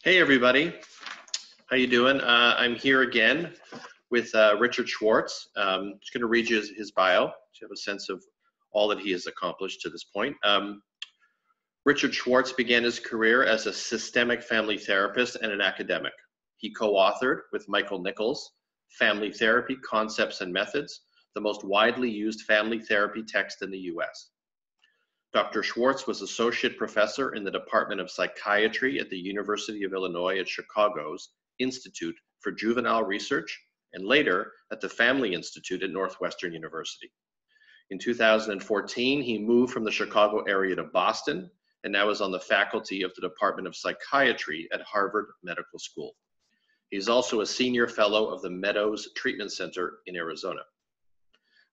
Hey everybody, how you doing? I'm here again with Richard Schwartz. Just going to read you his bio to have a sense of all that he has accomplished to this point. Richard Schwartz began his career as a systemic family therapist and an academic. He co-authored with Michael Nichols, Family Therapy, Concepts and Methods, the most widely used family therapy text in the US. Dr. Schwartz was associate professor in the Department of Psychiatry at the University of Illinois at Chicago's Institute for Juvenile Research, and later at the Family Institute at Northwestern University. In 2014, he moved from the Chicago area to Boston, and now is on the faculty of the Department of Psychiatry at Harvard Medical School. He's also a senior fellow of the Meadows Treatment Center in Arizona.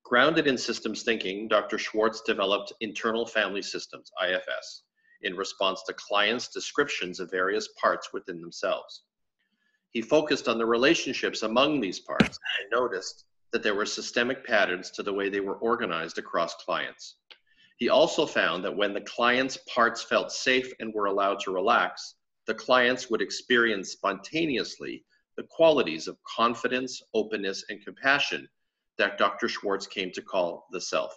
Grounded in systems thinking, Dr. Schwartz developed internal family systems, IFS, in response to clients' descriptions of various parts within themselves. He focused on the relationships among these parts and noticed that there were systemic patterns to the way they were organized across clients. He also found that when the client's parts felt safe and were allowed to relax, the clients would experience spontaneously the qualities of confidence, openness, and compassion that Dr. Schwartz came to call the self.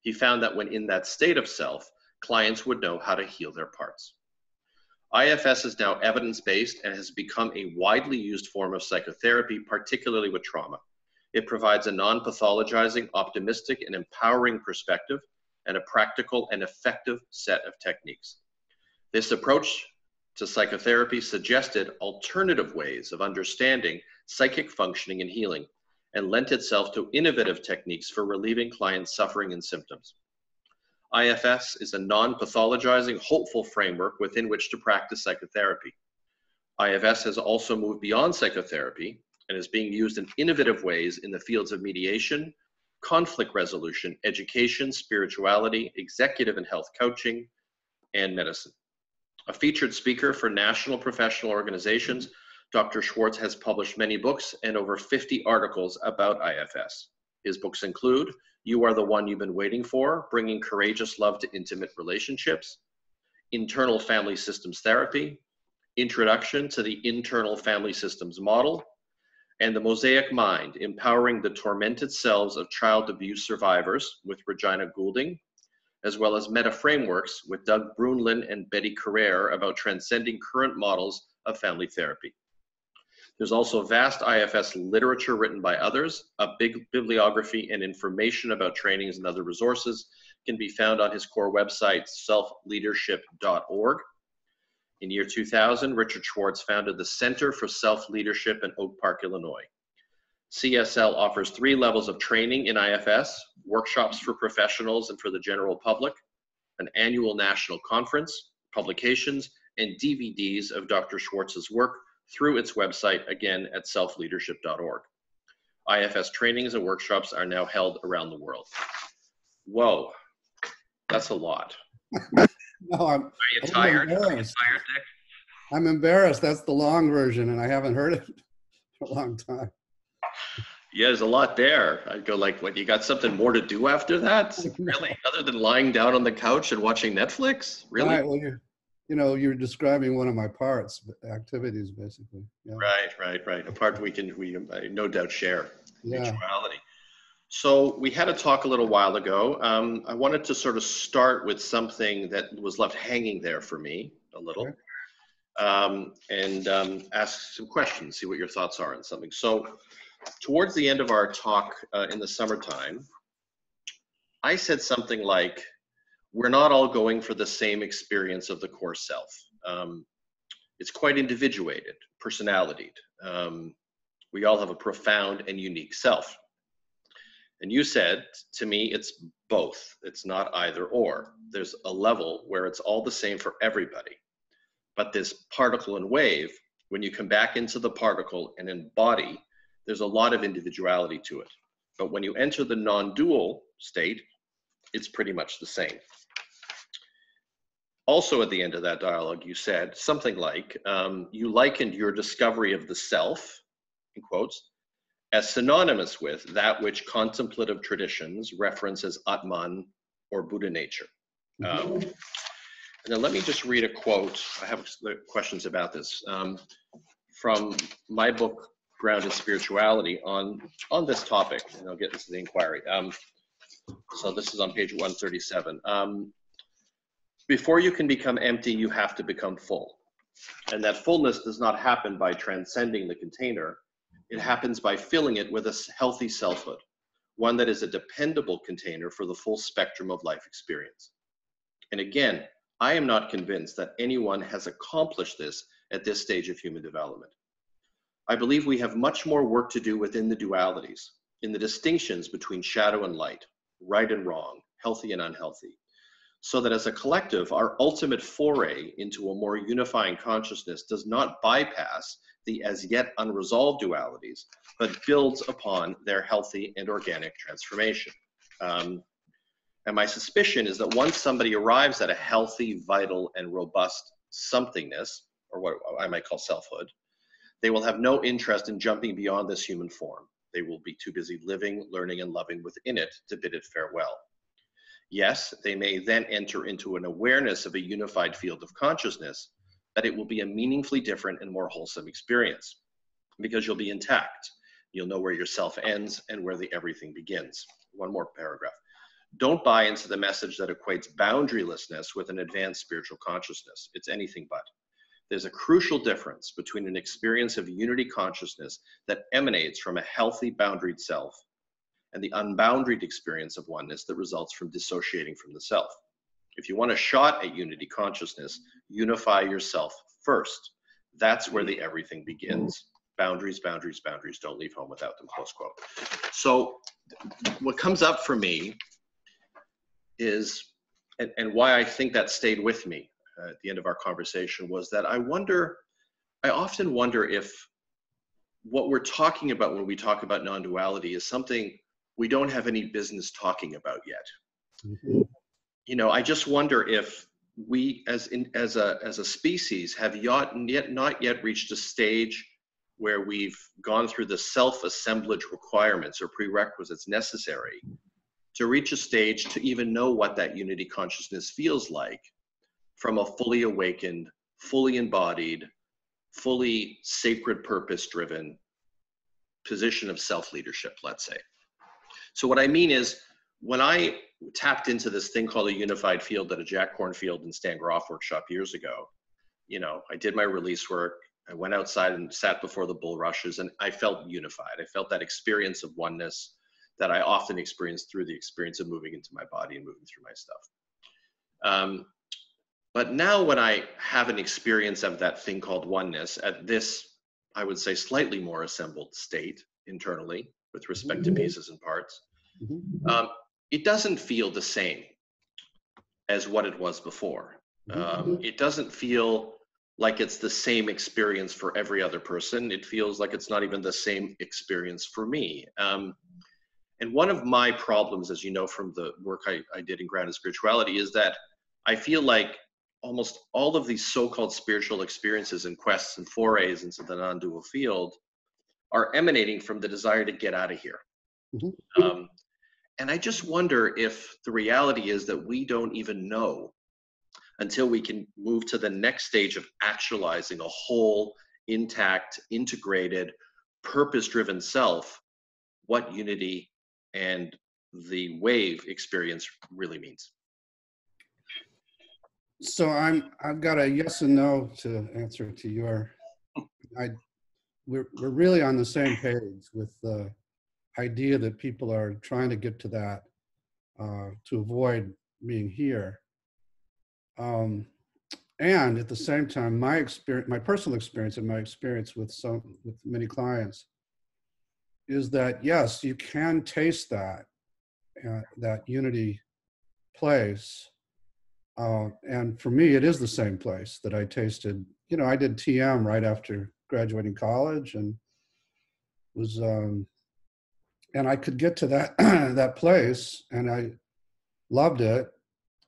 He found that when in that state of self, clients would know how to heal their parts. IFS is now evidence-based and has become a widely used form of psychotherapy, particularly with trauma. It provides a non-pathologizing, optimistic, and empowering perspective and a practical and effective set of techniques. This approach to psychotherapy suggested alternative ways of understanding psychic functioning and healing, and lent itself to innovative techniques for relieving clients' suffering and symptoms. IFS is a non-pathologizing, hopeful framework within which to practice psychotherapy. IFS has also moved beyond psychotherapy and is being used in innovative ways in the fields of mediation, conflict resolution, education, spirituality, executive and health coaching, and medicine. A featured speaker for national professional organizations, Dr. Schwartz has published many books and over 50 articles about IFS. His books include You Are the One You've Been Waiting For, Bringing Courageous Love to Intimate Relationships, Internal Family Systems Therapy, Introduction to the Internal Family Systems Model, and The Mosaic Mind, Empowering the Tormented Selves of Child Abuse Survivors with Regina Goulding, as well as Meta Frameworks with Doug Brunlin and Betty Carrere about transcending current models of family therapy. There's also vast IFS literature written by others. A big bibliography and information about trainings and other resources can be found on his core website, selfleadership.org. In year 2000, Richard Schwartz founded the Center for Self-Leadership in Oak Park, Illinois. CSL offers 3 levels of training in IFS, workshops for professionals and for the general public, an annual national conference, publications, and DVDs of Dr. Schwartz's work through its website, again at selfleadership.org. IFS trainings and workshops are now held around the world. Whoa, that's a lot. No, Are you tired? Are you tired, Nick? I'm embarrassed. That's the long version, and I haven't heard it for a long time. Yeah, there's a lot there. I go like, what, you got something more to do after that? Really? Other than lying down on the couch and watching Netflix? Really? Right, well, you're describing one of my parts, activities, basically. Yeah. Right. A part we no doubt share, Yeah. mutuality. So we had a talk a little while ago. I wanted to sort of start with something that was left hanging there for me a little, and ask some questions, see what your thoughts are on something. So towards the end of our talk in the summertime, I said something like, we're not all going for the same experience of the core self. It's quite individuated, personalitied. We all have a profound and unique self. And you said to me, it's both. It's not either or. There's a level where it's all the same for everybody. But this particle and wave, when you come back into the particle and embody, there's a lot of individuality to it. But when you enter the non-dual state, it's pretty much the same. Also at the end of that dialogue, you said something like, you likened your discovery of the self, in quotes, as synonymous with that which contemplative traditions reference as Atman or Buddha nature. And then let me just read a quote. I have questions about this from my book, Grounded Spirituality, on this topic, and I'll get into the inquiry. So this is on page 137. Before you can become empty, you have to become full. And that fullness does not happen by transcending the container. It happens by filling it with a healthy selfhood, one that is a dependable container for the full spectrum of life experience. And again, I am not convinced that anyone has accomplished this at this stage of human development. I believe we have much more work to do within the dualities, in the distinctions between shadow and light, right and wrong, healthy and unhealthy, so that as a collective, our ultimate foray into a more unifying consciousness does not bypass the as yet unresolved dualities, but builds upon their healthy and organic transformation. And my suspicion is that once somebody arrives at a healthy, vital, and robust somethingness, or what I might call selfhood, they will have no interest in jumping beyond this human form. They will be too busy living, learning, and loving within it to bid it farewell. Yes, they may then enter into an awareness of a unified field of consciousness, but it will be a meaningfully different and more wholesome experience because you'll be intact. You'll know where your self ends and where the everything begins. One more paragraph. Don't buy into the message that equates boundarylessness with an advanced spiritual consciousness. It's anything but. There's a crucial difference between an experience of unity consciousness that emanates from a healthy boundaried self and the unboundaried experience of oneness that results from dissociating from the self. If you want a shot at unity consciousness, unify yourself first. That's where the everything begins. Boundaries, boundaries, boundaries. Don't leave home without them, close quote. So what comes up for me is, and why I think that stayed with me at the end of our conversation, was that I often wonder if what we're talking about when we talk about non-duality is something we don't have any business talking about yet. Mm-hmm. You know, I just wonder if we as a species have not yet reached a stage where we've gone through the self-assemblage requirements or prerequisites necessary to reach a stage to even know what that unity consciousness feels like from a fully awakened, fully embodied, fully sacred purpose-driven position of self-leadership, let's say. So what I mean is, when I tapped into this thing called a unified field at a Jack Kornfield and Stan Groff workshop years ago, you know, I did my release work, I went outside and sat before the bulrushes, and I felt unified. I felt that experience of oneness that I often experience through the experience of moving into my body and moving through my stuff. But now when I have an experience of that thing called oneness at this, I would say, slightly more assembled state internally with respect to pieces and parts, it doesn't feel the same as what it was before. It doesn't feel like it's the same experience for every other person. It feels like it's not even the same experience for me. And one of my problems, as you know from the work I did in Grounded Spirituality, is that I feel like almost all of these so-called spiritual experiences and quests and forays into the non-dual field are emanating from the desire to get out of here. And I just wonder if the reality is that we don't even know until we can move to the next stage of actualizing a whole, intact, integrated, purpose-driven self, what unity and the wave experience really means. So I've got a yes and no to answer to your. We're really on the same page with the idea that people are trying to get to that to avoid being here. And at the same time, my personal experience and my experience with many clients is that yes, you can taste that unity place. And for me, it is the same place that I tasted. You know, I did TM right after graduating college, and was, and I could get to that that place, and I loved it,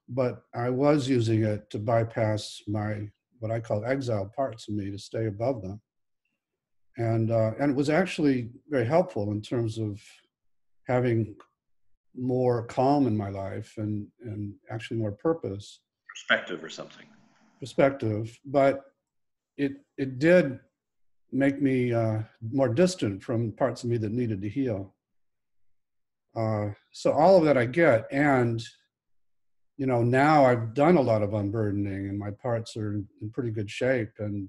but I was using it to bypass what I call exiled parts of me, to stay above them, and it was actually very helpful in terms of having more calm in my life and actually more purpose. Perspective or something. perspective, but it did make me more distant from parts of me that needed to heal. So all of that I get, and now I've done a lot of unburdening, and my parts are in pretty good shape and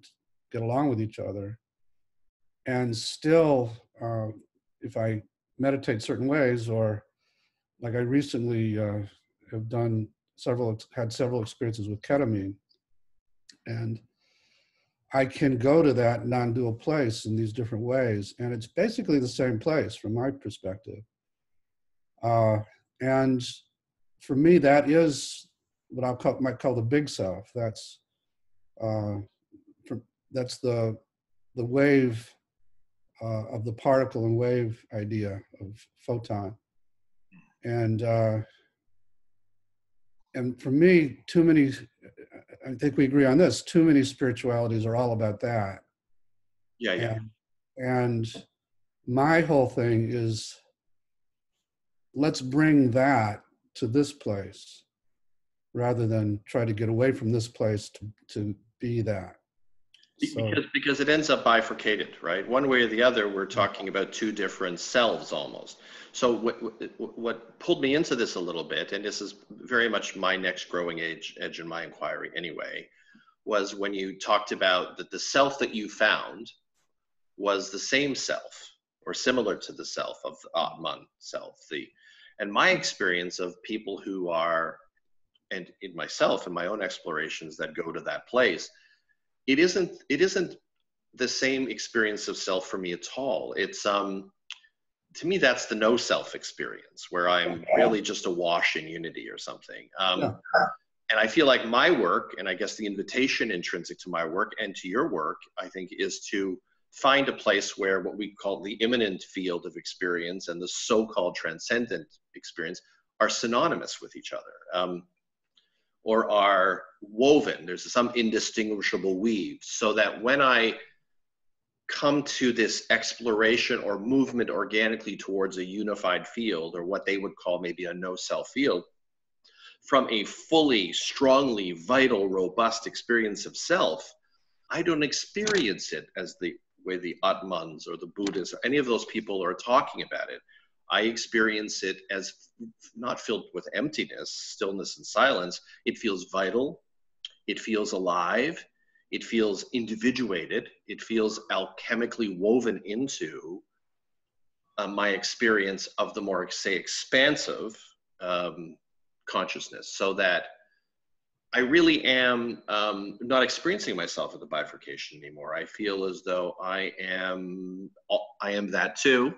get along with each other. And still, if I meditate certain ways, or like I recently have had several experiences with ketamine, and I can go to that non-dual place in these different ways, and it's basically the same place from my perspective. And for me, that is what might call the big self. That's the wave of the particle and wave idea of photon. And for me, I think we agree on this, too many spiritualities are all about that. Yeah. And my whole thing is, let's bring that to this place rather than try to get away from this place to be that. So, because it ends up bifurcated, right? One way or the other, we're talking about two different selves almost. So what pulled me into this a little bit, and this is very much my next growing edge in my inquiry anyway, was when you talked about that the self that you found was the same self or similar to the self of the Atman self. And my experience of people who are, and in myself and my own explorations that go to that place, it isn't the same experience of self for me at all. It's to me, that's the no self experience, where I'm really just awash in unity or something. And I feel like my work, and I guess the invitation intrinsic to my work and to your work, I think, is to find a place where what we call the immanent field of experience and the so-called transcendent experience are synonymous with each other. Or are woven, there's some indistinguishable weave, so that when I come to this exploration or movement organically towards a unified field, or what they would call maybe a no-self field, from a fully, strongly, vital, robust experience of self, I don't experience it as the way the Atmans or the Buddhists or any of those people are talking about it. I experience it as not filled with emptiness, stillness, and silence. It feels vital. It feels alive. It feels individuated. It feels alchemically woven into my experience of the more, say, expansive consciousness, so that I really am not experiencing myself at the bifurcation anymore. I feel as though I am that too.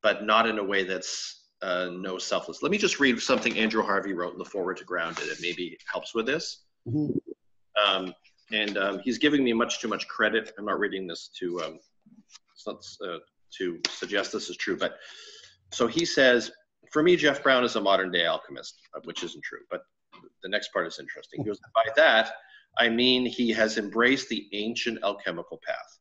But not in a way that's no selfless. Let me just read something Andrew Harvey wrote in the foreword to Grounded. It maybe helps with this. Mm-hmm. He's giving me much too much credit. I'm not reading this to suggest this is true, but so he says, for me, Jeff Brown is a modern day alchemist, which isn't true, but the next part is interesting. He goes, by that, I mean he has embraced the ancient alchemical path.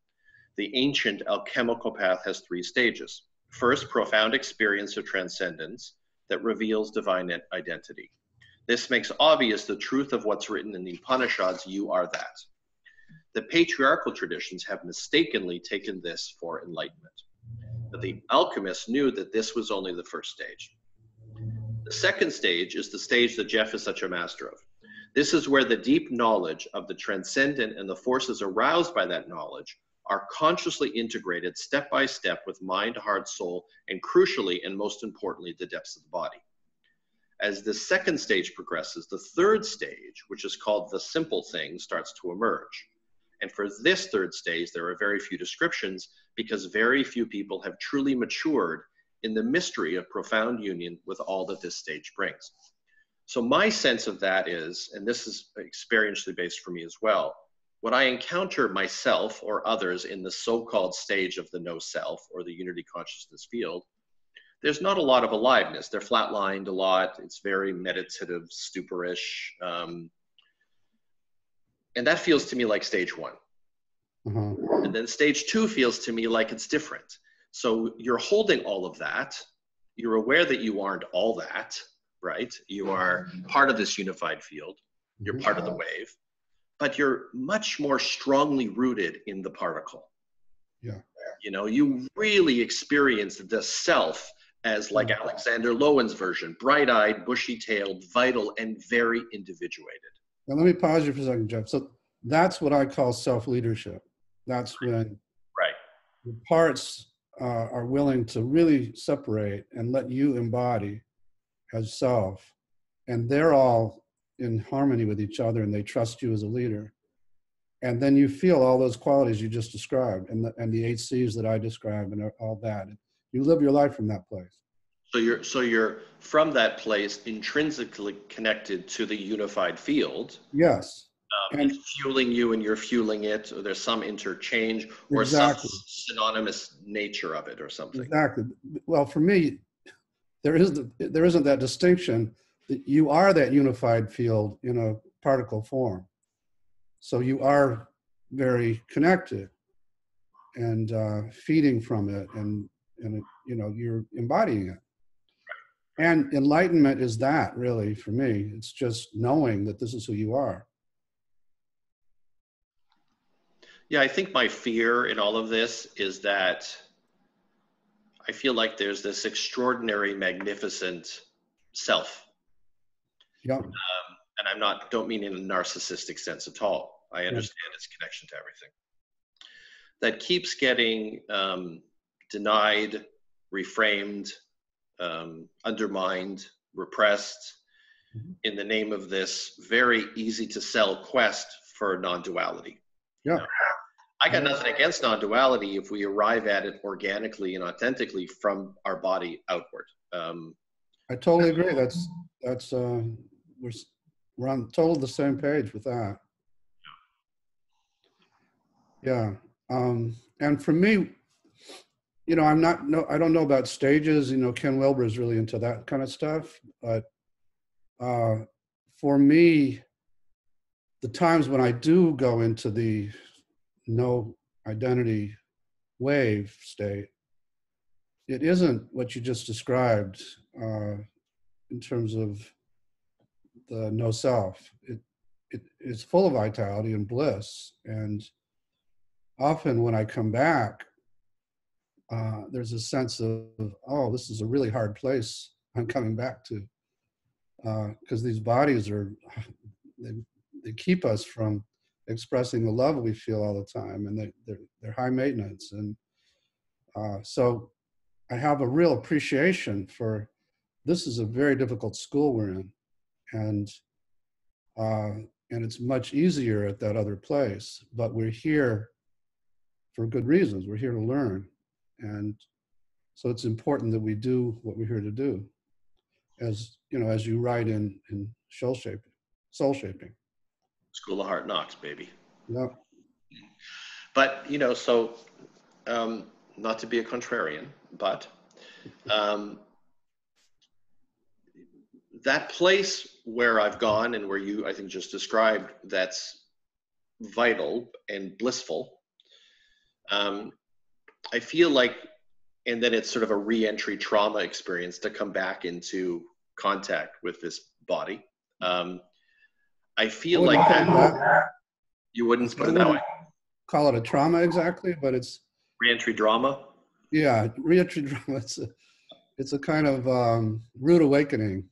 The ancient alchemical path has 3 stages. First, profound experience of transcendence that reveals divine identity. This makes obvious the truth of what's written in the Upanishads, you are that. The patriarchal traditions have mistakenly taken this for enlightenment. But the alchemists knew that this was only the first stage. The second stage is the stage that Jeff is such a master of. This is where the deep knowledge of the transcendent and the forces aroused by that knowledge are consciously integrated step by step with mind, heart, soul, and crucially, and most importantly, the depths of the body. As the second stage progresses, the third stage, which is called the simple thing, starts to emerge. And for this third stage, there are very few descriptions because very few people have truly matured in the mystery of profound union with all that this stage brings. So my sense of that is, and this is experientially based for me as well, when I encounter myself or others in the so-called stage of the no self or the unity consciousness field, there's not a lot of aliveness. They're flatlined a lot. It's very meditative, stuporish. And that feels to me like stage 1. Uh-huh. And then stage 2 feels to me like it's different. So you're holding all of that. You're aware that you aren't all that, right? You are part of this unified field. You're part of the wave, but you're much more strongly rooted in the particle. Yeah. You know, you really experience the self as, like Alexander Lowen's version, bright-eyed, bushy-tailed, vital, and very individuated. Now, let me pause you for a second, Jeff. So that's what I call self-leadership. That's when the parts are willing to really separate and let you embody as self. And they're all in harmony with each other, and they trust you as a leader. And then you feel all those qualities you just described, and the 8 C's that I described, and all that. You live your life from that place. So you're from that place intrinsically connected to the unified field. Yes. And it's fueling you and you're fueling it, or there's some interchange or some synonymous nature of it or something. Exactly. Well, for me, there isn't that distinction. That you are that unified field in a particle form. So you are very connected and feeding from it, and it, you know, you're embodying it. And enlightenment is that, really, for me. It's just knowing that this is who you are. Yeah, I think my fear in all of this is that I feel like there's this extraordinary, magnificent self. Yeah. And don't mean in a narcissistic sense at all. I understand its connection to everything. That keeps getting denied, reframed, undermined, repressed in the name of this very easy to sell quest for non-duality. Yeah. You know? I got nothing against non-duality if we arrive at it organically and authentically from our body outward. I totally agree. We're on totally the same page with that. Yeah. And for me, you know, I don't know about stages. You know, Ken Wilber is really into that kind of stuff. But for me, the times when I do go into the no identity wave state, it isn't what you just described in terms of the no self. It is full of vitality and bliss. And often when I come back, there's a sense of, oh, this is a really hard place I'm coming back to. Because these bodies they keep us from expressing the love we feel all the time, and they're high maintenance. And so I have a real appreciation for, this is a very difficult school we're in. And it's much easier at that other place, but we're here for good reasons. We're here to learn. And so it's important that we do what we're here to do, as you know, as you write in soul shaping. School of Hard Knocks, baby. Yeah. But, you know, so not to be a contrarian, but that place where I've gone and where you, I think, just described, that's vital and blissful, I feel like, and then it's sort of a re-entry trauma experience to come back into contact with this body. I feel like that you wouldn't put it that way. Call it a trauma exactly, but it's re-entry drama. Yeah, re-entry drama. It's a kind of rude awakening.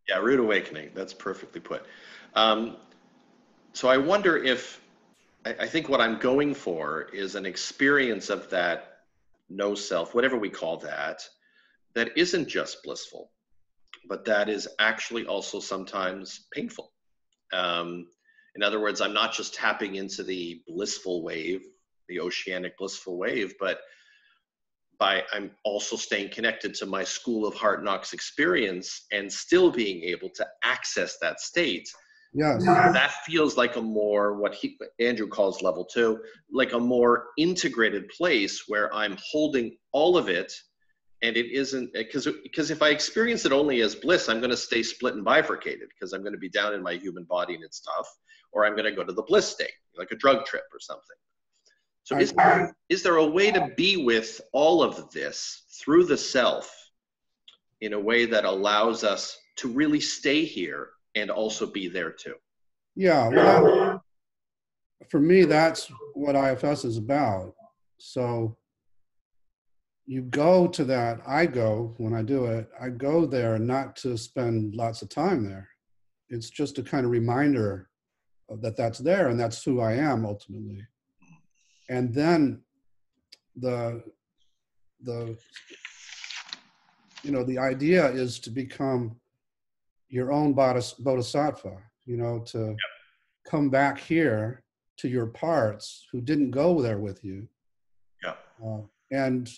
Yeah, rude awakening. That's perfectly put. So I wonder if, I think what I'm going for is an experience of that no self, whatever we call that isn't just blissful, but that is actually also sometimes painful. In other words, I'm not just tapping into the blissful wave, the oceanic blissful wave, but I'm also staying connected to my School of Hard Knocks experience and still being able to access that state. Yes. That feels like a more, what Andrew calls level 2, like a more integrated place where I'm holding all of it, and it isn't, because if I experience it only as bliss, I'm going to stay split and bifurcated, because I'm going to be down in my human body and its stuff, or I'm going to go to the bliss state, like a drug trip or something. So is there a way to be with all of this through the self in a way that allows us to really stay here and also be there too? Yeah, well, for me, that's what IFS is about. So you go to that, I go, when I do it, I go there not to spend lots of time there. It's just a kind of reminder that that's there and that's who I am ultimately. And then the the the idea is to become your own bodhisattva, to come back here to your parts who didn't go there with you, Yeah. and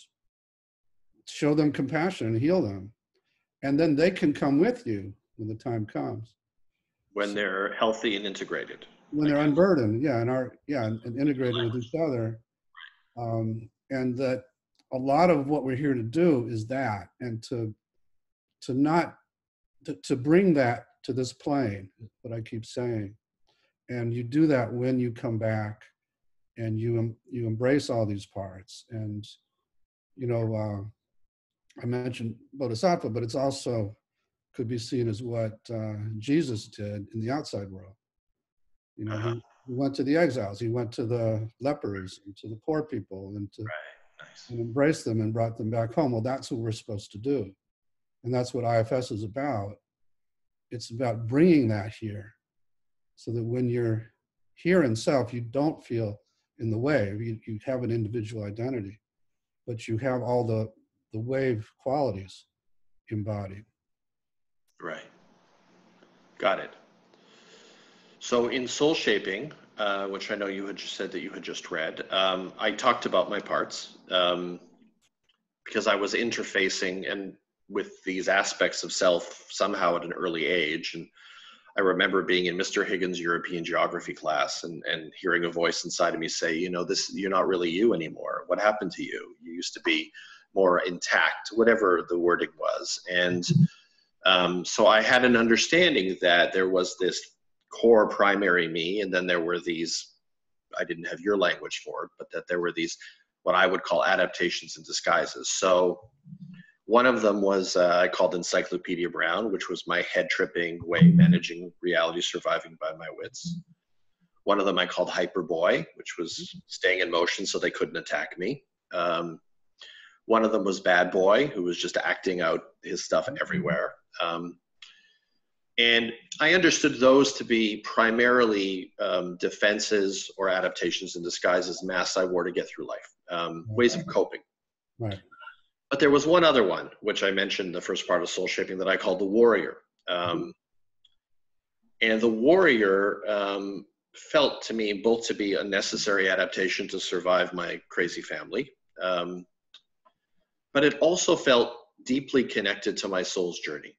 show them compassion and heal them. And then they can come with you when the time comes. When So they're healthy and integrated. when they're unburdened, and integrated with each other. And that a lot of what we're here to do is that, and to not to bring that to this plane, what I keep saying. And you do that when you come back and you embrace all these parts. And I mentioned bodhisattva, but it's also could be seen as what Jesus did in the outside world. He went to the exiles, he went to the lepers and to the poor people, and to Nice. and embraced them and brought them back home. Well, that's what we're supposed to do. And that's what IFS is about. It's about bringing that here so that when you're here in self, you don't feel in the wave. You have an individual identity, but you have all the wave qualities embodied. Right. Got it. So in Soul Shaping, which I know you had just said that you had just read, I talked about my parts because I was interfacing and with these aspects of self somehow at an early age. And I remember being in Mr. Higgins' European geography class and hearing a voice inside of me say, you're not really you anymore. What happened to you? You used to be more intact, whatever the wording was. And so I had an understanding that there was this core primary me, and then there were these, I didn't have your language for it, but that there were these, what I would call adaptations and disguises. So one of them was I called Encyclopedia Brown, which was my head-tripping way managing reality, surviving by my wits. One of them I called Hyper Boy, which was staying in motion so they couldn't attack me. One of them was Bad Boy, who was just acting out his stuff everywhere. And I understood those to be primarily defenses or adaptations and disguises, masks I wore to get through life, ways of coping. Right. But there was one other one, which I mentioned in the first part of Soul Shaping, that I called the warrior. And the warrior felt to me both to be a necessary adaptation to survive my crazy family, but it also felt deeply connected to my soul's journey.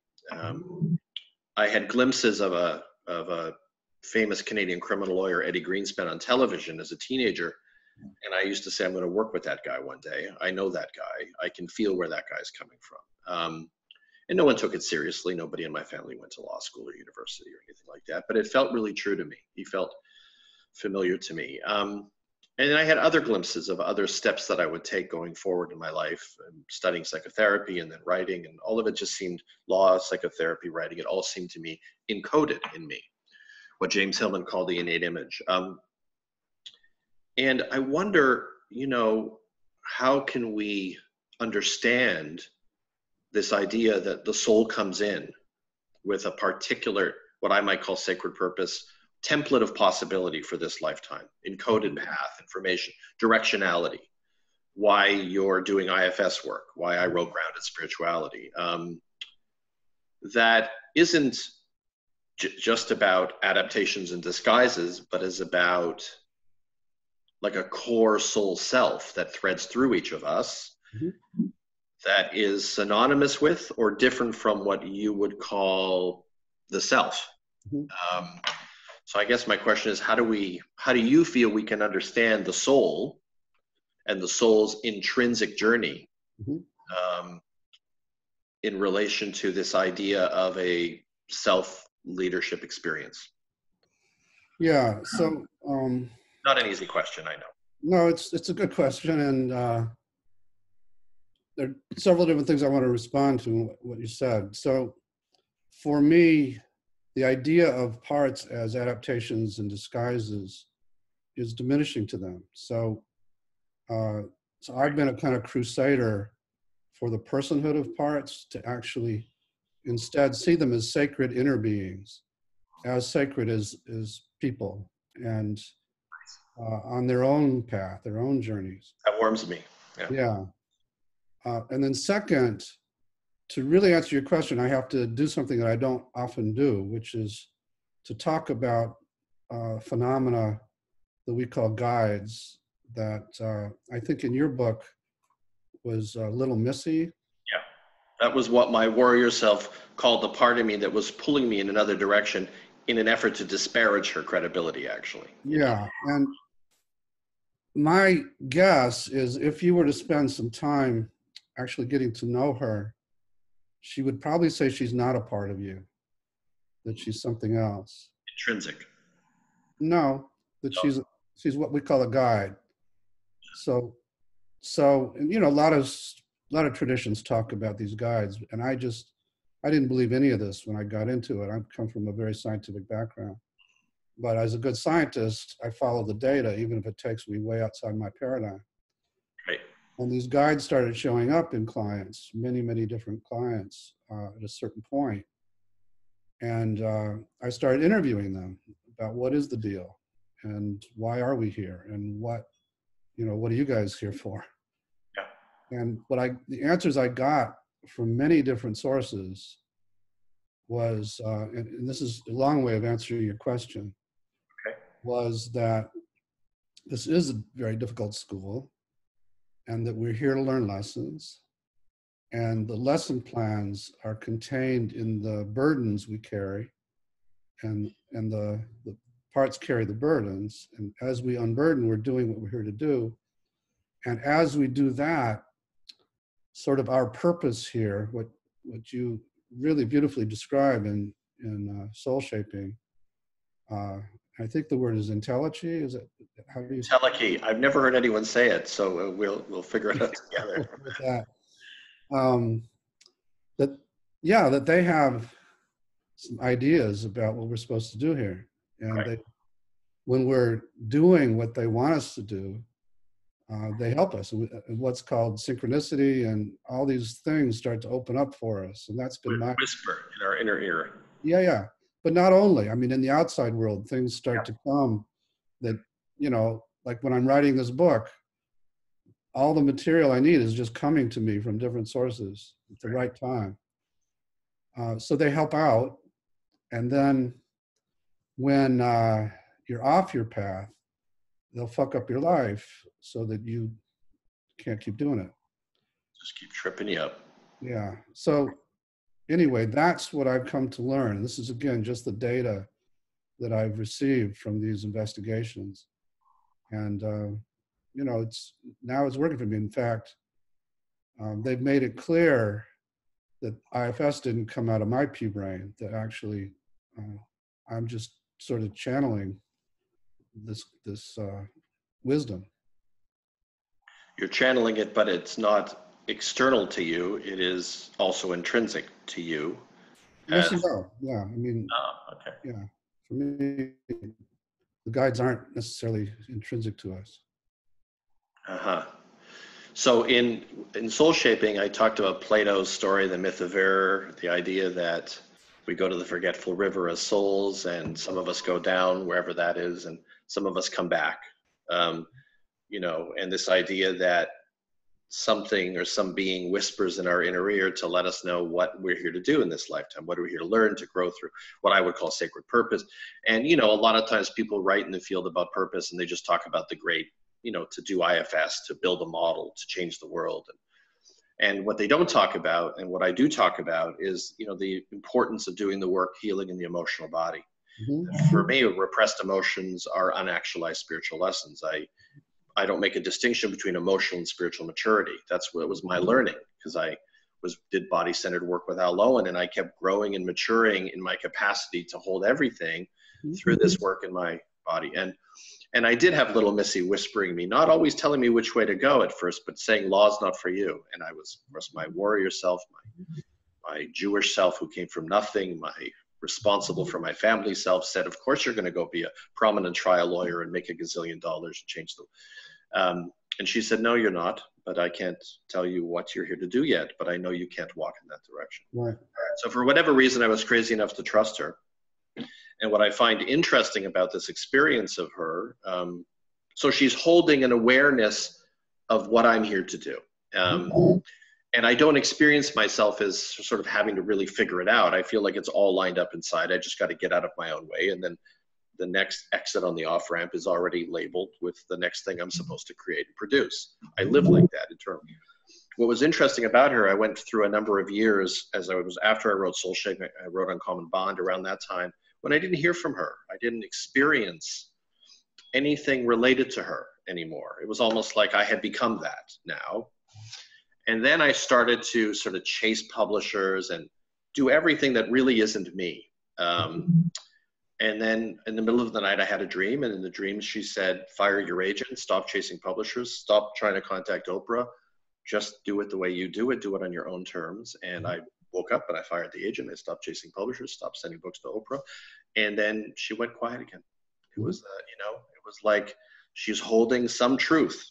I had glimpses of a famous Canadian criminal lawyer, Eddie Greenspan, on television as a teenager. And I used to say, I'm going to work with that guy one day. I know that guy. I can feel where that guy's coming from. And no one took it seriously. Nobody in my family went to law school or university or anything like that. But it felt really true to me. He felt familiar to me. And then I had other glimpses of other steps that I would take going forward in my life, studying psychotherapy and then writing. And all of it just seemed law, psychotherapy, writing. It all seemed to me encoded in me, what James Hillman called the innate image. And I wonder, how can we understand this idea that the soul comes in with a particular, what I might call sacred purpose, template of possibility for this lifetime, encoded path, information, directionality, why you're doing IFS work, why I wrote Grounded Spirituality. That isn't just about adaptations and disguises, but is about like a core soul self that threads through each of us, that is synonymous with or different from what you would call the self. So I guess my question is, how do you feel we can understand the soul and the soul's intrinsic journey in relation to this idea of a self-leadership experience? Yeah, so not an easy question, I know. No, it's a good question, and there are several different things I want to respond to what you said. So for me, the idea of parts as adaptations and disguises is diminishing to them. So I've been a kind of crusader for the personhood of parts, to actually instead see them as sacred inner beings, as sacred as people, and on their own path, their own journeys. That warms me. Yeah. Yeah. And then second, to really answer your question, I have to do something that I don't often do, which is to talk about phenomena that we call guides, that I think in your book was Little Missy. Yeah. That was what my warrior self called the part of me that was pulling me in another direction in an effort to disparage her credibility, actually. Yeah. And my guess is if you were to spend some time actually getting to know her, she would probably say she's not a part of you, that she's something else. Intrinsic. No, that she's what we call a guide. So you know, a lot of traditions talk about these guides, and I didn't believe any of this when I got into it. I come from a very scientific background, but as a good scientist, I follow the data, even if it takes me way outside my paradigm. Right. And these guides started showing up in clients, many different clients at a certain point. And I started interviewing them about what is the deal and why are we here and what are you guys here for? Yeah. And the answers I got from many different sources was, and this is a long way of answering your question, okay, was that this is a very difficult school and that we're here to learn lessons. And the lesson plans are contained in the burdens we carry, and the parts carry the burdens. And as we unburden, we're doing what we're here to do. And as we do that, sort of our purpose here, what you really beautifully describe in soul shaping, I think the word is entelechy. Is it? How do you? Entelechy. I've never heard anyone say it, so we'll figure it out together. With that. That they have some ideas about what we're supposed to do here, and right. When we're doing what they want us to do, they help us. And what's called synchronicity and all these things start to open up for us, and that's been my whisper in our inner ear. Yeah, but not only. I mean, in the outside world, things start to come that like when I'm writing this book, all the material I need is just coming to me from different sources at the right time. So they help out. And then when you're off your path, they'll fuck up your life so that you can't keep doing it. Just keep tripping you up. Yeah. So anyway, that's what I've come to learn. This is, again, just the data that I've received from these investigations. And now it's working for me. In fact, they've made it clear that IFS didn't come out of my pea brain, that actually I'm just sort of channeling this wisdom. You're channeling it, but it's not external to you. It is also intrinsic to you. Yes and no. Yeah, I mean, okay. Yeah, for me, the guides aren't necessarily intrinsic to us. So in soul shaping, I talked about Plato's story, the myth of error, the idea that we go to the forgetful river as souls, and some of us go down wherever that is, and some of us come back. And this idea that something or some being whispers in our inner ear to let us know what we're here to do in this lifetime, what are we here to learn, to grow through, what I would call sacred purpose. And, a lot of times people write in the field about purpose and they just talk about the great, to do IFS, to build a model, to change the world. And what they don't talk about, and what I do talk about, is, the importance of doing the work, healing in the emotional body. Mm-hmm. For me, repressed emotions are unactualized spiritual lessons. I don't make a distinction between emotional and spiritual maturity. That's what was my learning, because I did body-centered work with Al Lowen, and I kept growing and maturing in my capacity to hold everything through this work in my body. And I did have little Missy whispering me, not always telling me which way to go at first, but saying, law's not for you. And I was, of course, my warrior self, my Jewish self who came from nothing, my responsible for my family self, said, of course you're going to go be a prominent trial lawyer and make $1 gazillion and change the. And she said, no, you're not, but I can't tell you what you're here to do yet, but I know you can't walk in that direction. Right. So for whatever reason, I was crazy enough to trust her. And what I find interesting about this experience of her, so she's holding an awareness of what I'm here to do. And I don't experience myself as sort of having to really figure it out. I feel like it's all lined up inside. I just got to get out of my own way. And then the next exit on the off ramp is already labeled with the next thing I'm supposed to create and produce. I live like that internally. What was interesting about her, I went through a number of years after I wrote Soul Shake, I wrote Uncommon Bond around that time, when I didn't hear from her. I didn't experience anything related to her anymore. It was almost like I had become that now. And then I started to sort of chase publishers and do everything that really isn't me. And then in the middle of the night, I had a dream. And in the dream, she said, fire your agent, stop chasing publishers, stop trying to contact Oprah. Just do it the way you do it on your own terms. And I woke up and I fired the agent. I stopped chasing publishers, stopped sending books to Oprah. And then she went quiet again. It was, it was like she's holding some truth.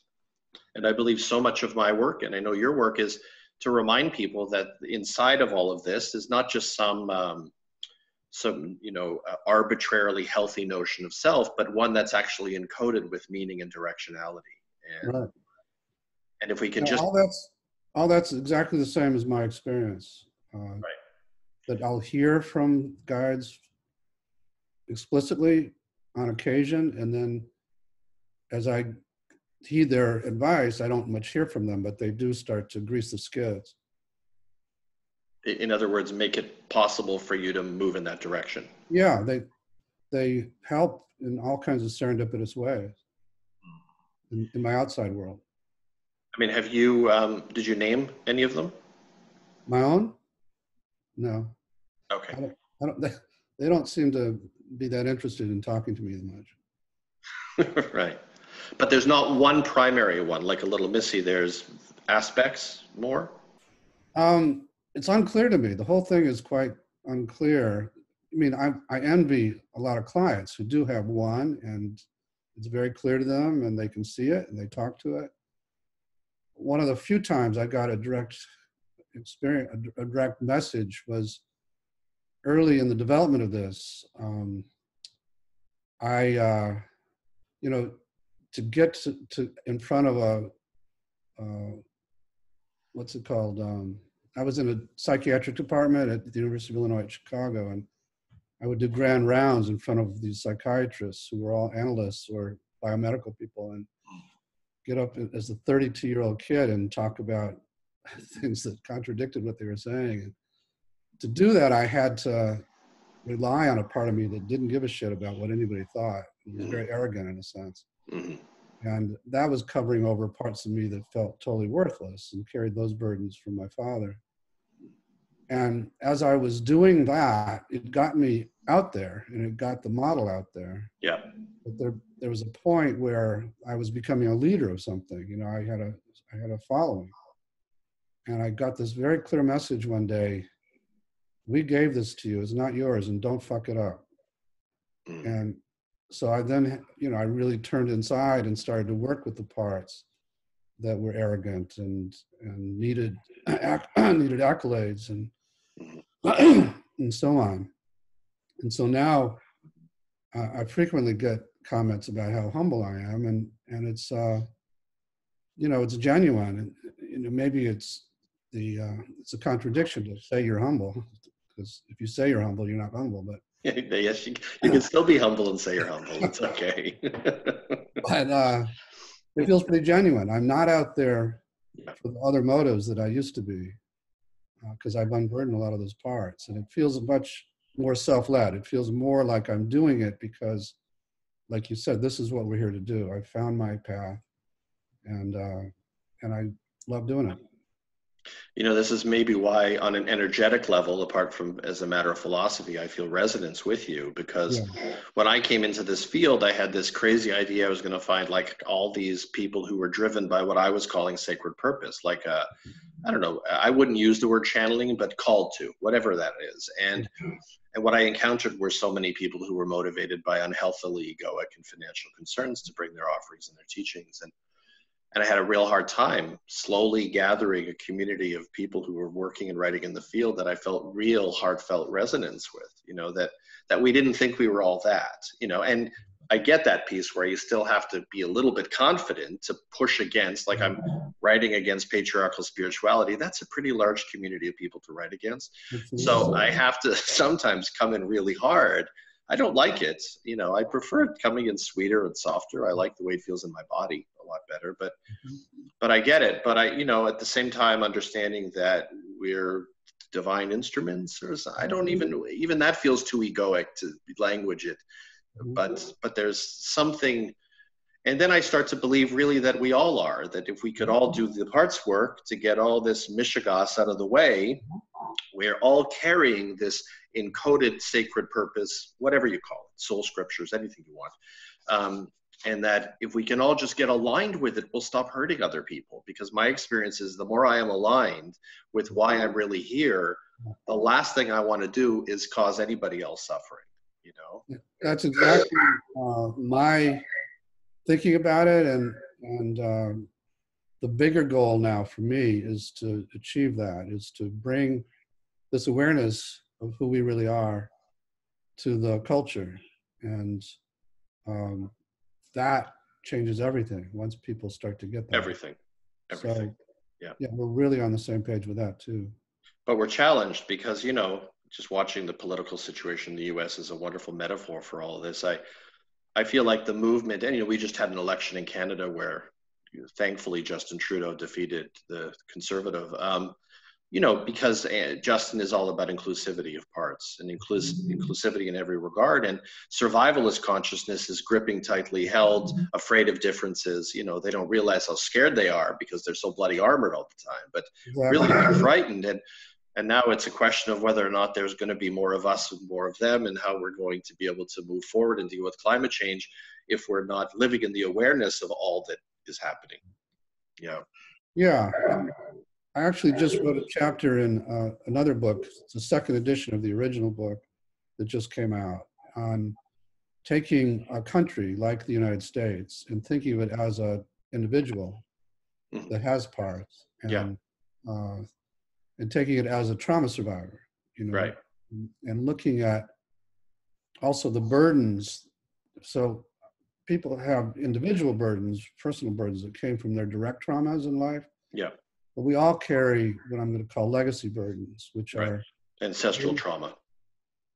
And I believe so much of my work, and I know your work, is to remind people that inside of all of this is not just some arbitrarily healthy notion of self, but one that's actually encoded with meaning and directionality. And, right. And if we can all that's exactly the same as my experience. Right. That I'll hear from guides explicitly on occasion, and then as I heed their advice, I don't much hear from them, but they do start to grease the skids. In other words, make it possible for you to move in that direction. Yeah, they help in all kinds of serendipitous ways in my outside world. I mean, did you name any of them? My own? No. Okay. They don't seem to be that interested in talking to me as much. Right. But there's not one primary one, like a little Missy. There's aspects more? It's unclear to me. The whole thing is quite unclear. I mean, I envy a lot of clients who do have one, and it's very clear to them, and they can see it, and they talk to it. One of the few times I got a direct experience, a direct message, was early in the development of this. To get to in front of a, what's it called? I was in a psychiatric department at the University of Illinois at Chicago, and I would do grand rounds in front of these psychiatrists who were all analysts or biomedical people, and get up as a 32-year-old kid and talk about things that contradicted what they were saying. And to do that, I had to rely on a part of me that didn't give a shit about what anybody thought. It was very arrogant in a sense. Mm-hmm. And that was covering over parts of me that felt totally worthless and carried those burdens from my father. And as I was doing that, it got me out there, and it got the model out there. Yeah. But there was a point where I was becoming a leader of something. You know, I had a following. And I got this very clear message one day: we gave this to you, it's not yours, and don't fuck it up. Mm. And so I then, I really turned inside and started to work with the parts that were arrogant and needed accolades and and so on. And so now I frequently get comments about how humble I am, and it's it's genuine. And maybe it's a contradiction to say you're humble, because if you say you're humble, you're not humble. But yes, you can still be humble and say you're humble. It's okay. But it feels pretty genuine. I'm not out there for the other motives that I used to be, because I've unburdened a lot of those parts. And it feels much more self-led. It feels more like I'm doing it because, like you said, this is what we're here to do. I found my path, and I love doing it. This is maybe why on an energetic level, apart from as a matter of philosophy, I feel resonance with you, because Yeah. when I came into this field, I had this crazy idea I was going to find like all these people who were driven by what I was calling sacred purpose, like I don't know, I wouldn't use the word channeling, but called to, whatever that is. And what I encountered were so many people who were motivated by unhealthily egoic and financial concerns to bring their offerings and their teachings. And I had a real hard time slowly gathering a community of people who were working and writing in the field that I felt real heartfelt resonance with, that we didn't think we were all that, and I get that piece where you still have to be a little bit confident to push against, like I'm writing against patriarchal spirituality. That's a pretty large community of people to write against. So I have to sometimes come in really hard. I don't like it. I prefer it coming in sweeter and softer. I like the way it feels in my body a lot better, but I get it. But at the same time, understanding that we're divine instruments, I don't even that feels too egoic to language it. But there's something, and then I start to believe really that we all are, that if we could all do the parts work to get all this mishigas out of the way, we're all carrying this encoded sacred purpose, whatever you call it, soul scriptures, anything you want. And that if we can all just get aligned with it, we'll stop hurting other people. Because my experience is the more I am aligned with why I'm really here, the last thing I want to do is cause anybody else suffering. That's exactly my thinking about it, and the bigger goal now for me is to achieve that, is to bring this awareness of who we really are to the culture, and that changes everything once people start to get that. Everything. So, yeah, we're really on the same page with that too. But we're challenged because, just watching the political situation in the U.S. is a wonderful metaphor for all of this. I feel like the movement, and we just had an election in Canada where, thankfully, Justin Trudeau defeated the Conservative. Because Justin is all about inclusivity of parts and inclusivity in every regard. And survivalist consciousness is gripping tightly held, afraid of differences. They don't realize how scared they are because they're so bloody armored all the time. But really, they're frightened. And now it's a question of whether or not there's going to be more of us and more of them, and how we're going to be able to move forward and deal with climate change if we're not living in the awareness of all that is happening. Yeah. I actually just wrote a chapter in another book. It's the second edition of the original book that just came out, on taking a country like the United States and thinking of it as an individual that has parts, and taking it as a trauma survivor, right, and looking at also the burdens. So people have individual burdens, personal burdens that came from their direct traumas in life. Yeah. But we all carry what I'm going to call legacy burdens, which right. are ancestral trauma.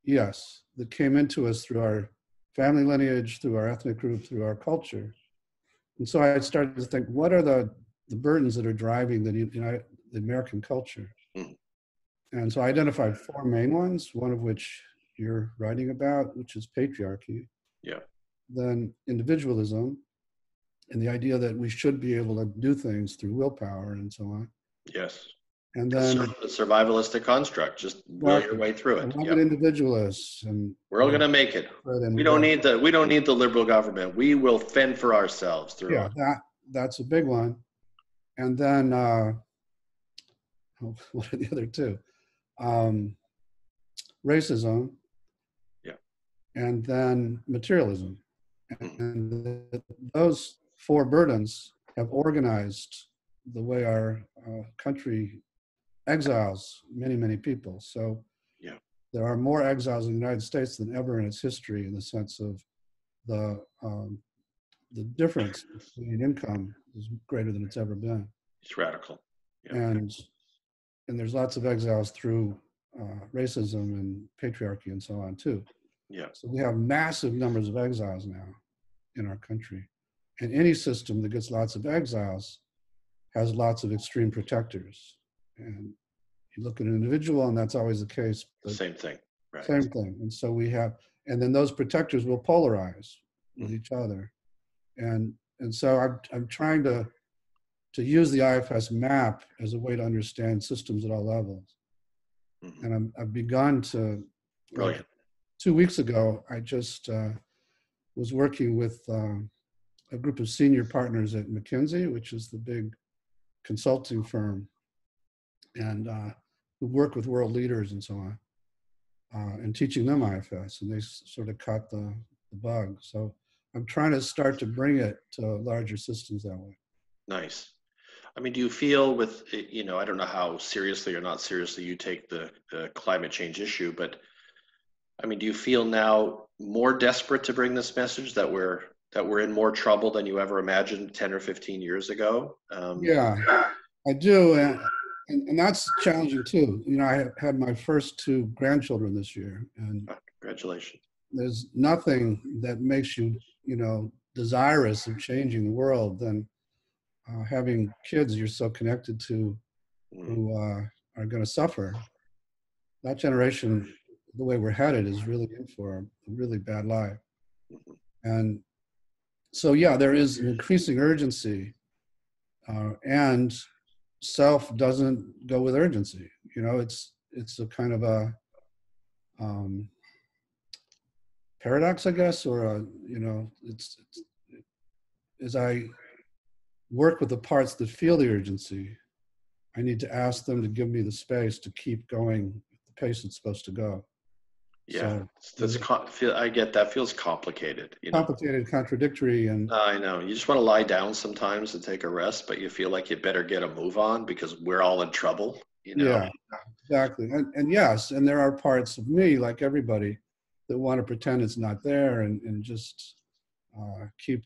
Yes, that came into us through our family lineage, through our ethnic group, through our culture. And so I started to think, what are the burdens that are driving the American culture? And so I identified four main ones, one of which you're writing about, which is patriarchy. Yeah. Then individualism, and the idea that we should be able to do things through willpower and so on. Yes. And then the survivalistic construct, just will your way through it. Yep. Individualists, and we're all going to make it. We don't need the liberal government. We will fend for ourselves through. Yeah, that's a big one. And then what are the other two? Racism. Yeah. And then materialism. And those four burdens have organized the way our country exiles many, many people. So there are more exiles in the United States than ever in its history, in the sense of the difference between income is greater than it's ever been. It's radical. Yeah. And there's lots of exiles through racism and patriarchy and so on too. Yeah. So we have massive numbers of exiles now in our country. And any system that gets lots of exiles has lots of extreme protectors. And you look at an individual, and that's always the case. But same thing. Right. Same thing. And so we have, and then those protectors will polarize with each other. And so I'm trying to to use the IFS map as a way to understand systems at all levels. Mhm. And I've begun to, Brilliant. 2 weeks ago, I just was working with a group of senior partners at McKinsey, which is the big consulting firm, and who work with world leaders and so on, and teaching them IFS, and they sort of caught the bug. So I'm trying to start to bring it to larger systems that way. Nice. I mean, do you feel with, I don't know how seriously or not seriously you take the climate change issue, but I mean, do you feel now more desperate to bring this message that we're in more trouble than you ever imagined 10 or 15 years ago? Yeah, I do. And that's challenging too. I had my first 2 grandchildren this year, and congratulations. there's nothing that makes you, desirous of changing the world than having kids you're so connected to who are going to suffer. That generation, the way we're headed, is really in for a really bad life. And so, yeah, there is an increasing urgency, and self doesn't go with urgency. It's a kind of a paradox, I guess, or it's as I work with the parts that feel the urgency, I need to ask them to give me the space to keep going at the pace it's supposed to go. Yeah, So, I get that. Feels complicated. Complicated, contradictory, and I know. You just want to lie down sometimes and take a rest, but you feel like you better get a move on because we're all in trouble. Yeah, exactly. And yes, and there are parts of me, like everybody, that want to pretend it's not there and just keep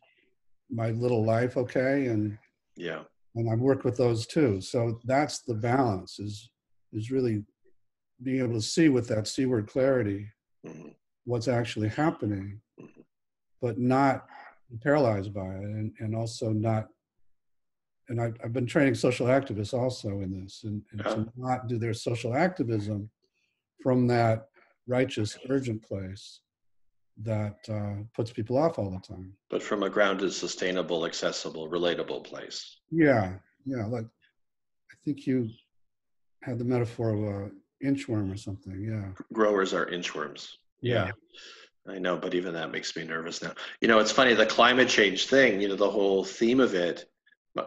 my little life okay. And I work with those too. So that's the balance, is really being able to see with that C-word clarity what's actually happening, but not be paralyzed by it, and also not. And I've been training social activists also in this, and to not do their social activism from that righteous, urgent place that puts people off all the time. But from a grounded, sustainable, accessible, relatable place. Yeah. Like, I think you had the metaphor of an inchworm or something. Yeah. Growers are inchworms. Yeah. I know, but even that makes me nervous now. It's funny, the climate change thing, the whole theme of it,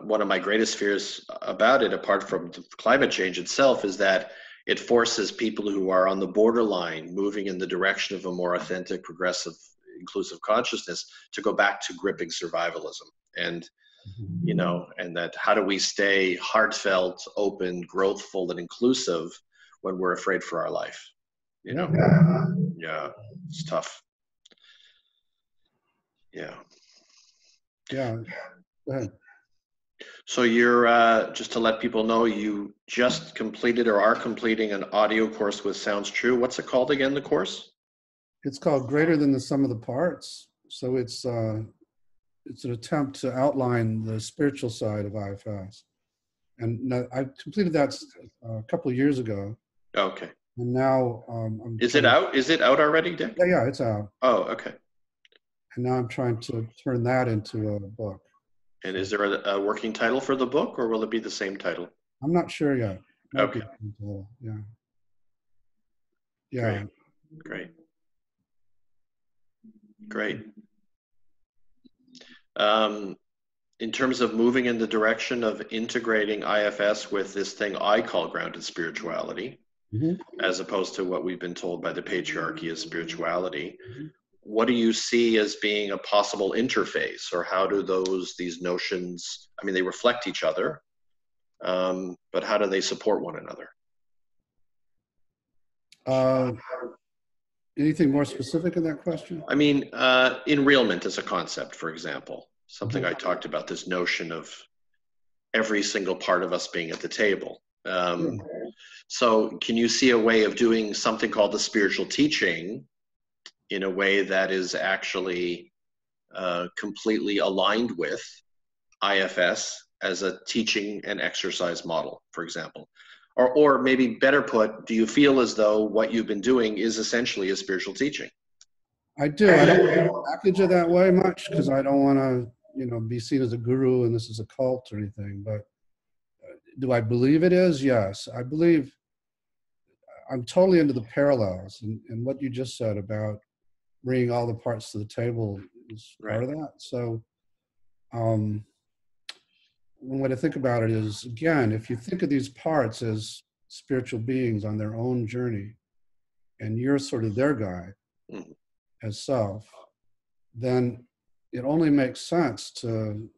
one of my greatest fears about it, apart from the climate change itself, is that it forces people who are on the borderline, moving in the direction of a more authentic, progressive, inclusive consciousness, to go back to gripping survivalism. And, and that how do we stay heartfelt, open, growthful, and inclusive when we're afraid for our life? Yeah, it's tough. Yeah. Go ahead. So you're, just to let people know, you just completed or are completing an audio course with Sounds True. What's it called again, the course? It's called Greater Than the Sum of the Parts. So it's an attempt to outline the spiritual side of IFS. And I completed that a couple of years ago. Okay. And now Is it out? Is it out already, Dick? Yeah, it's out. Oh, okay. And now I'm trying to turn that into a book. And is there a working title for the book, or will it be the same title? I'm not sure yet. Okay. Yeah. Great. In terms of moving in the direction of integrating IFS with this thing I call grounded spirituality, as opposed to what we've been told by the patriarchy as spirituality, what do you see as being a possible interface, or how do these notions, I mean, they reflect each other, but how do they support one another? Anything more specific in that question? I mean, enrealment as a concept, for example, something I talked about, this notion of every single part of us being at the table. So can you see a way of doing something called the spiritual teaching in a way that is actually completely aligned with IFS as a teaching and exercise model, for example? Or maybe better put, do you feel as though what you've been doing is essentially a spiritual teaching? I do. I don't package it that way much because I don't want to be seen as a guru and this is a cult or anything, but do I believe it is? Yes, I believe. I'm totally into the parallels, and what you just said about bringing all the parts to the table is part of that. So one way to think about it is, again, if you think of these parts as spiritual beings on their own journey, and you're sort of their guide as self, then it only makes sense to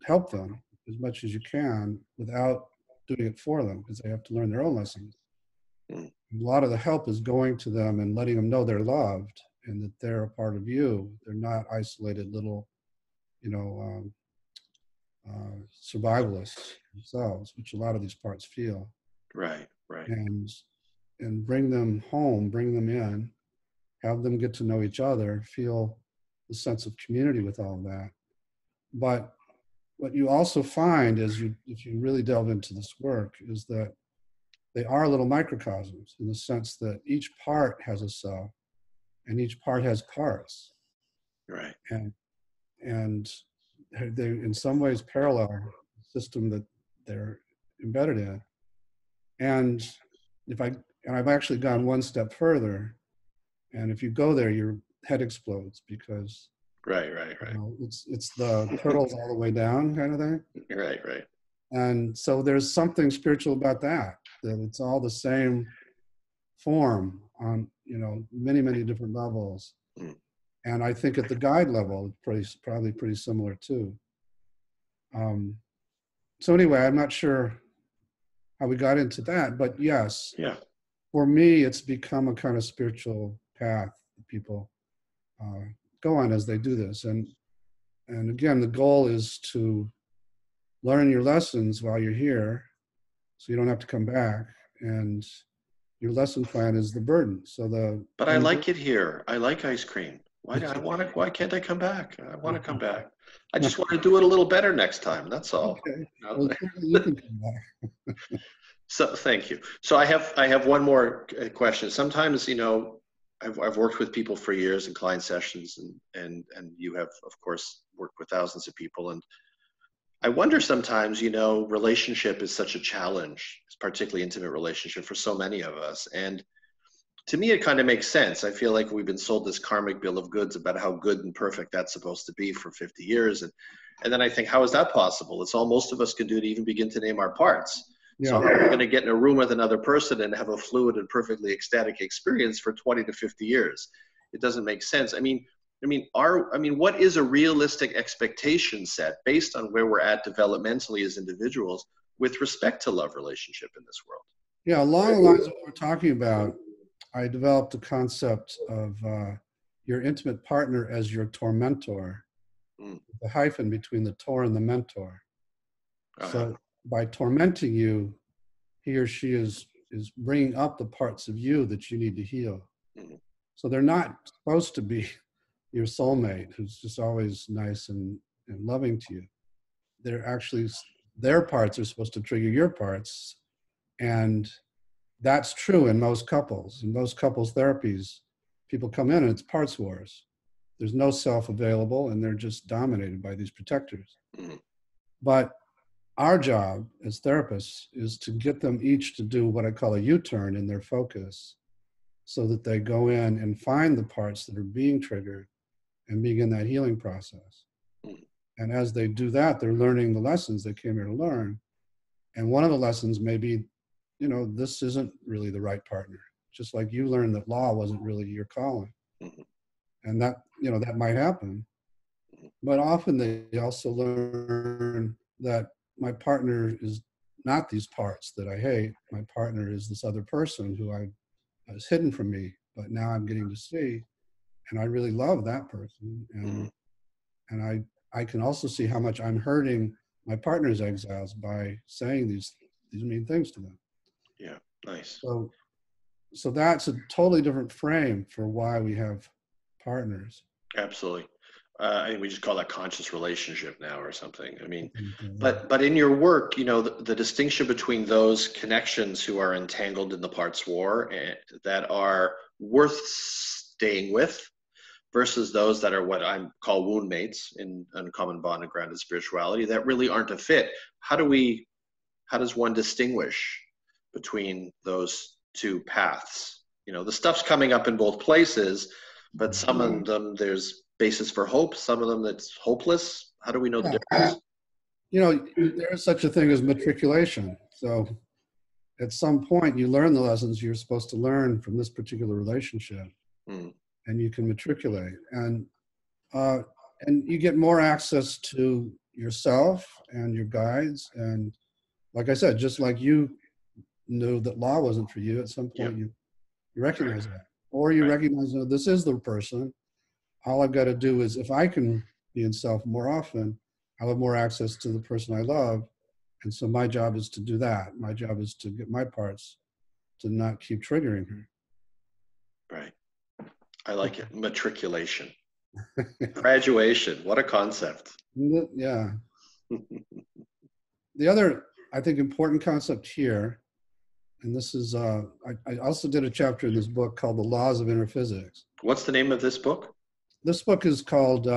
help them as much as you can without doing it for them, because they have to learn their own lessons. A lot of the help is going to them and letting them know they're loved and that they're a part of you. They're not isolated little, survivalists themselves, which a lot of these parts feel. Right. And bring them home, bring them in, have them get to know each other, feel the sense of community with all of that. But what you also find is if you really delve into this work is that they are little microcosms in the sense that each part has a self and each part has parts. Right. And they in some ways parallel the system that they're embedded in. And I've actually gone one step further, and if you go there, your head explodes because Right. it's the turtles all the way down kind of thing. Right. And so there's something spiritual about that it's all the same form on many, many different levels. And I think at the guide level, it's probably pretty similar too. So anyway, I'm not sure how we got into that, but yes, for me, it's become a kind of spiritual path that people go on as they do this. And again, the goal is to learn your lessons while you're here, so you don't have to come back. And your lesson plan is the burden. But I like it here. I like ice cream. Why can't I come back? I want to come back. I just want to do it a little better next time. That's all. Okay. Well, you can come back. So thank you. So I have one more question. Sometimes, I've worked with people for years in client sessions, and you have, of course, worked with thousands of people. And I wonder sometimes, relationship is such a challenge, particularly intimate relationship for so many of us. And to me, it kind of makes sense. I feel like we've been sold this karmic bill of goods about how good and perfect that's supposed to be for 50 years. And then I think, how is that possible? It's all most of us can do to even begin to name our parts. Yeah. So how are we going to get in a room with another person and have a fluid and perfectly ecstatic experience for 20 to 50 years? It doesn't make sense. I mean, what is a realistic expectation set based on where we're at developmentally as individuals with respect to love relationship in this world? Yeah, along the lines of what we're talking about, I developed a concept of your intimate partner as your tormentor, the hyphen between the tor and the mentor. So by tormenting you, he or she is bringing up the parts of you that you need to heal. So they're not supposed to be your soulmate who's just always nice and loving to you. They're actually, their parts are supposed to trigger your parts. And that's true in most couples. In most couples therapies, people come in and it's parts wars. There's no self available and they're just dominated by these protectors. But our job as therapists is to get them each to do what I call a U-turn in their focus so that they go in and find the parts that are being triggered and begin that healing process. And as they do that, they're learning the lessons they came here to learn. And one of the lessons may be, this isn't really the right partner. Just like you learned that law wasn't really your calling. And that, that might happen. But often they also learn that my partner is not these parts that I hate. My partner is this other person who was hidden from me, but now I'm getting to see. And I really love that person. And I can also see how much I'm hurting my partner's exiles by saying these mean things to them. Yeah, nice. So that's a totally different frame for why we have partners. Absolutely. We just call that conscious relationship now or something. I mean, but in your work, the distinction between those connections who are entangled in the parts war and that are worth staying with, versus those that are what I call wound mates in uncommon bond and grounded spirituality that really aren't a fit. How does one distinguish between those two paths? You know, the stuff's coming up in both places, but some of them there's basis for hope, some of them that's hopeless. How do we know the difference? You know, there is such a thing as matriculation. So at some point you learn the lessons you're supposed to learn from this particular relationship, and you can matriculate, and you get more access to yourself and your guides. And like I said, just like you knew that law wasn't for you, at some point you recognize that, or you recognize, no, this is the person. All I've got to do is, if I can be in self more often, I'll have more access to the person I love. And so my job is to do that. My job is to get my parts to not keep triggering her. Right. I like it. Matriculation. Graduation. What a concept. Yeah. The other, I think, important concept here, and this is, I also did a chapter in this book called The Laws of Inner Physics. What's the name of this book? This book is called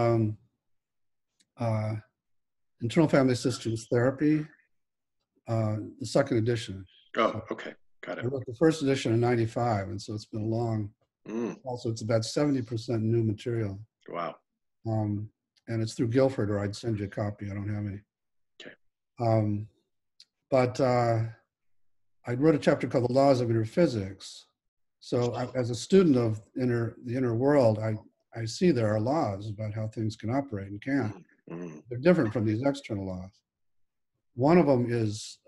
Internal Family Systems Therapy, the second edition. Oh, okay. Got it. I wrote the first edition in '95, and so it's been a long, also it's about 70% new material. Wow. And it's through Guilford, or I'd send you a copy. I don't have any. Okay. But I wrote a chapter called The Laws of Inner Physics. So as a student of the inner world, I see there are laws about how things can operate and can't. They're different from these external laws. One of them is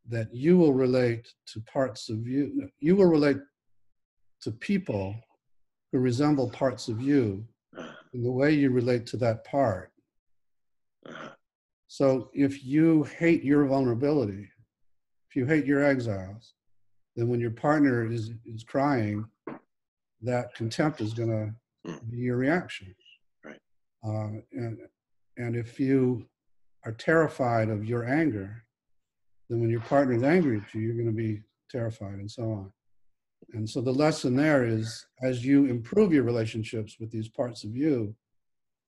that you will relate to parts of you. You will relate to people who resemble parts of you in the way you relate to that part. So if you hate your vulnerability, if you hate your exiles, then when your partner is crying, that contempt is going to be your reaction. Right. And if you are terrified of your anger, then when your partner is angry at you, you're going to be terrified, and so on. And so the lesson there is, as you improve your relationships with these parts of you,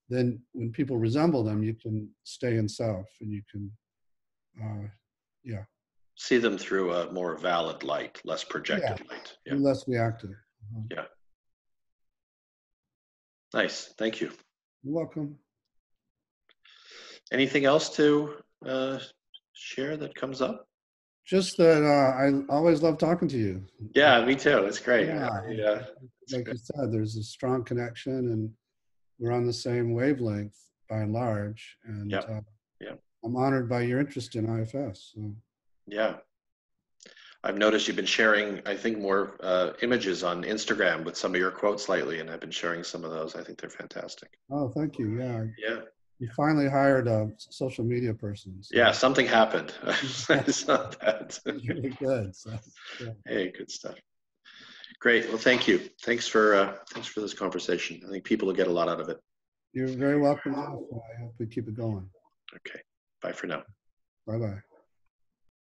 then when people resemble them, you can stay in self, and you can, see them through a more valid light, less projected light. Yeah. Less reactive. Yeah. Nice. Thank you. You're welcome. Anything else to share that comes up? Just that I always love talking to you. Yeah, me too. It's great. Yeah. Like you said, there's a strong connection, and we're on the same wavelength by and large. And I'm honored by your interest in IFS. So. Yeah. I've noticed you've been sharing, I think, more images on Instagram with some of your quotes lately, and I've been sharing some of those. I think they're fantastic. Oh, thank you. Yeah. Yeah. You finally hired a social media person. So. Yeah, something happened. I saw that. Really good. So, yeah. Hey, good stuff. Great. Well, thank you. Thanks for this conversation. I think people will get a lot out of it. You're very welcome. I hope we keep it going. Okay. Bye for now. Bye-bye.